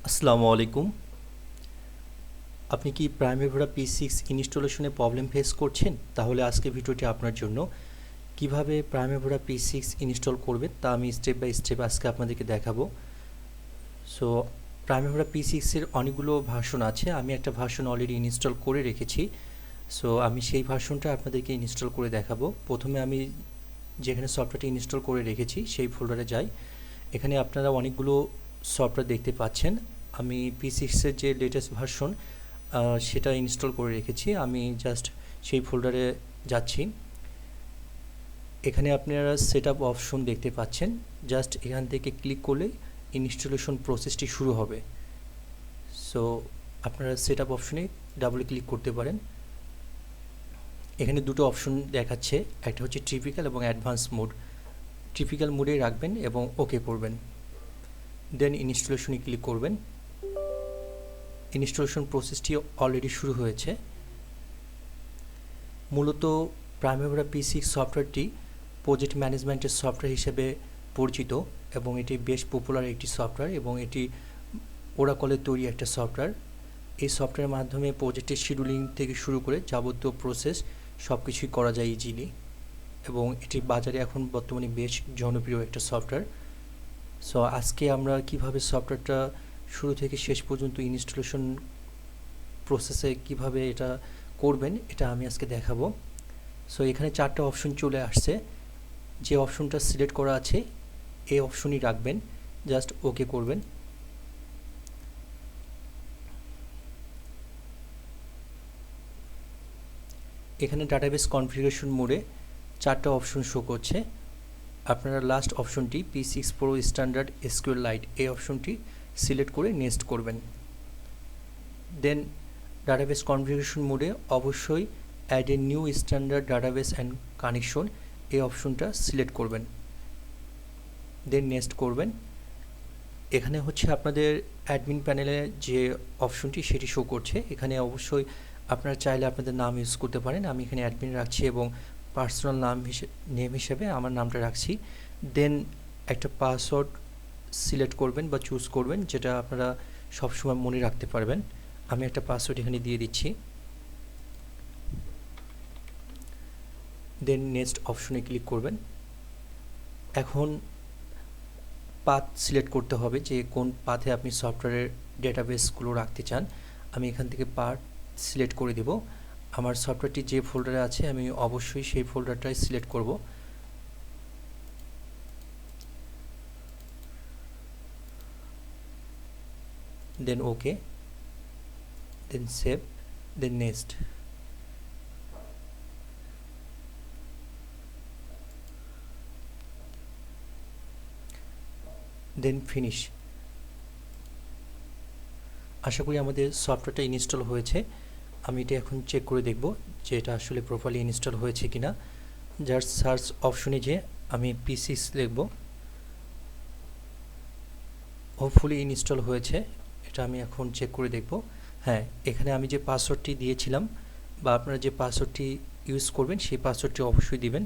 আসসালামু আলাইকুম। আপনি কি প্রাইমেভরা P6 ইনস্টলেশনে প্রবলেম ফেস করছেন? তাহলে আজকে ভিডিওটি আপনার জন্য। কিভাবে প্রাইমেভরা P6 ইনস্টল করবেন তা আমি স্টেপ বাই স্টেপ আজকে আপনাদেরকে দেখাবো। সো প্রাইমেভরা P6 এর অনেকগুলো ভার্সন আছে। আমি একটা ভার্সন অলরেডি ইনস্টল করে রেখেছি। সো আমি সেই ভার্সনটা আপনাদেরকে ইনস্টল করে দেখাবো। প্রথমে আমি যেখানে সফটওয়্যারটি ইনস্টল করে রেখেছি সেই ফোল্ডারে যাই। এখানে আপনারা অনেকগুলো সফটওয়্যার দেখতে পাচ্ছেন। আমি P6 এর যে লেটেস্ট ভার্সন সেটা ইনস্টল করে রেখেছি। আমি জাস্ট সেই ফোল্ডারে যাচ্ছি। এখানে আপনারা সেটআপ অপশন দেখতে পাচ্ছেন। জাস্ট এখান থেকে ক্লিক করলে ইনস্টলেশন প্রসেসটি শুরু হবে। সো আপনারা সেটআপ অপশনে ডাবল ক্লিক করতে পারেন। এখানে দুটো অপশন দেখাচ্ছে, একটা হচ্ছে টিপিক্যাল এবং অ্যাডভান্স মোড। টিপিক্যাল মোডেই রাখবেন এবং ওকে করবেন, দেন ইনস্টলেশনে ক্লিক করবেন। ইনস্টলেশন প্রসেসটি অলরেডি শুরু হয়েছে। মূলত প্রাইমেভরা P6 সফটওয়্যারটি প্রজেক্ট ম্যানেজমেন্টের সফটওয়্যার হিসেবে পরিচিত এবং এটি বেশ পপুলার একটি সফটওয়্যার এবং এটি ওরাকলের তৈরি একটা সফটওয়্যার। এই সফটওয়্যারের মাধ্যমে প্রজেক্টের শিডিউলিং থেকে শুরু করে যাবতীয় প্রসেস সব কিছুই করা যায় ইজিলি এবং এটি বাজারে এখন বর্তমানে বেশ জনপ্রিয় একটা সফটওয়্যার। সো আজকে আমরা কিভাবে সফটওয়্যারটা শুরু থেকে শেষ পর্যন্ত ইনস্টলেশন প্রসেসে কিভাবে এটা করবেন এটা আমি আজকে দেখাবো। সো এখানে চারটা অপশন চলে আসছে। যে অপশনটা সিলেক্ট করা আছে এই অপশনই রাখবেন, জাস্ট ওকে করবেন। এখানে ডাটাবেস কনফিগারেশন মোডে চারটা অপশন শো করছে। আপনারা লাস্ট অপশনটি P6 Pro স্ট্যান্ডার্ড SQLite এই অপশনটি সিলেক্ট করে নেক্সট করবেন। দেন ডাটাবেস কনফিগারেশন মোডে অবশ্যই add a new standard database and connection এই অপশনটা সিলেক্ট করবেন, দেন নেক্সট করবেন। এখানে হচ্ছে আপনাদের অ্যাডমিন প্যানেলে যে অপশনটি সেটি শো করছে। এখানে অবশ্যই আপনারা চাইলে আপনাদের নাম ইউজ করতে পারেন। আমি এখানে অ্যাডমিন রাখছি এবং পার্সোনাল নেম হিসেবে আমার নামটা রাখছি। দেন একটা পাসওয়ার্ড সিলেক্ট করবেন বা চুজ করবেন যেটা আপনারা সবসময় মনে রাখতে পারবেন। আমি একটা পাসওয়ার্ড এখানে দিয়ে দিচ্ছি, দেন নেক্সট অপশনে ক্লিক করবেন। এখন পাথ সিলেক্ট করতে হবে যে কোন পাথে আপনি সফটওয়্যারের ডেটাবেসগুলো রাখতে চান। আমি এখান থেকে পাথ সিলেক্ট করে দেব। আমার সফটওয়্যারটি যে ফোল্ডারে আছে আমি অবশ্যই সেই ফোল্ডারটাই সিলেক্ট করব। Then okay, then save, then next. Then finish. আশা করি আমাদের সফটওয়্যারটা ইনস্টল হয়েছে। আমি এটা এখন চেক করে দেখব যে এটা আসলে প্রপারলি ইনস্টল হয়েছে কিনা। জাস্ট সার্চ অপশনে যে আমি P6 লিখব, হোপফুলি ইনস্টল হয়েছে। এটা আমি এখন চেক করে দেখব। হ্যাঁ, এখানে আমি যে পাসওয়ার্ডটি দিয়েছিলাম বা আপনারা যে পাসওয়ার্ডটি ইউজ করবেন সেই পাসওয়ার্ডটি অবশ্যই দিবেন।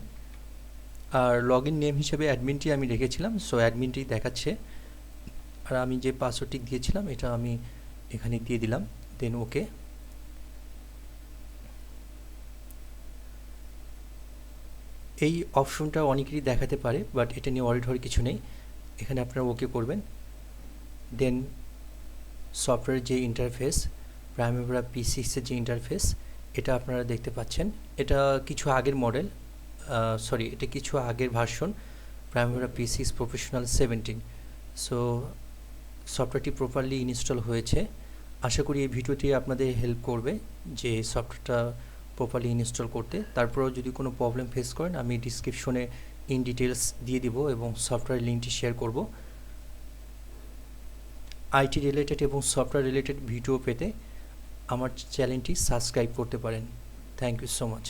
আর লগইন নেম হিসেবে অ্যাডমিনটি আমি রেখেছিলাম, সো অ্যাডমিনটি দেখাচ্ছে। আর আমি যে পাসওয়ার্ডটি দিয়েছিলাম এটা আমি এখানে দিয়ে দিলাম, দেন ওকে। এই অপশনটা অনেকেরই দেখাতে পারে বাট এটা নিয়ে ওয়ারিড হওয়ার কিছু নেই। এখানে আপনারা ওকে করবেন। দেন সফটওয়্যারের যে ইন্টারফেস, প্রাইমেভরা P6 এর যে ইন্টারফেস এটা আপনারা দেখতে পাচ্ছেন। এটা কিছু আগের মডেল, এটা কিছু আগের ভার্সন, প্রাইমেভরা P6 প্রফেশনাল 17। সো সফটওয়্যারটি প্রপারলি ইনস্টল হয়েছে। আশা করি এই ভিডিওটি আপনাদের হেল্প করবে যে সফটওয়্যারটা প্রপারলি ইনস্টল করতে। তারপরেও যদি কোনো প্রবলেম ফেস করেন আমি ডিসক্রিপশনে ইন ডিটেলস দিয়ে দিব এবং সফটওয়্যার লিঙ্কটি শেয়ার করব। আইটি রিলেটেড এবং সফটওয়্যার রিলেটেড ভিডিও পেতে আমার চ্যানেলটি সাবস্ক্রাইব করতে পারেন। Thank you so much.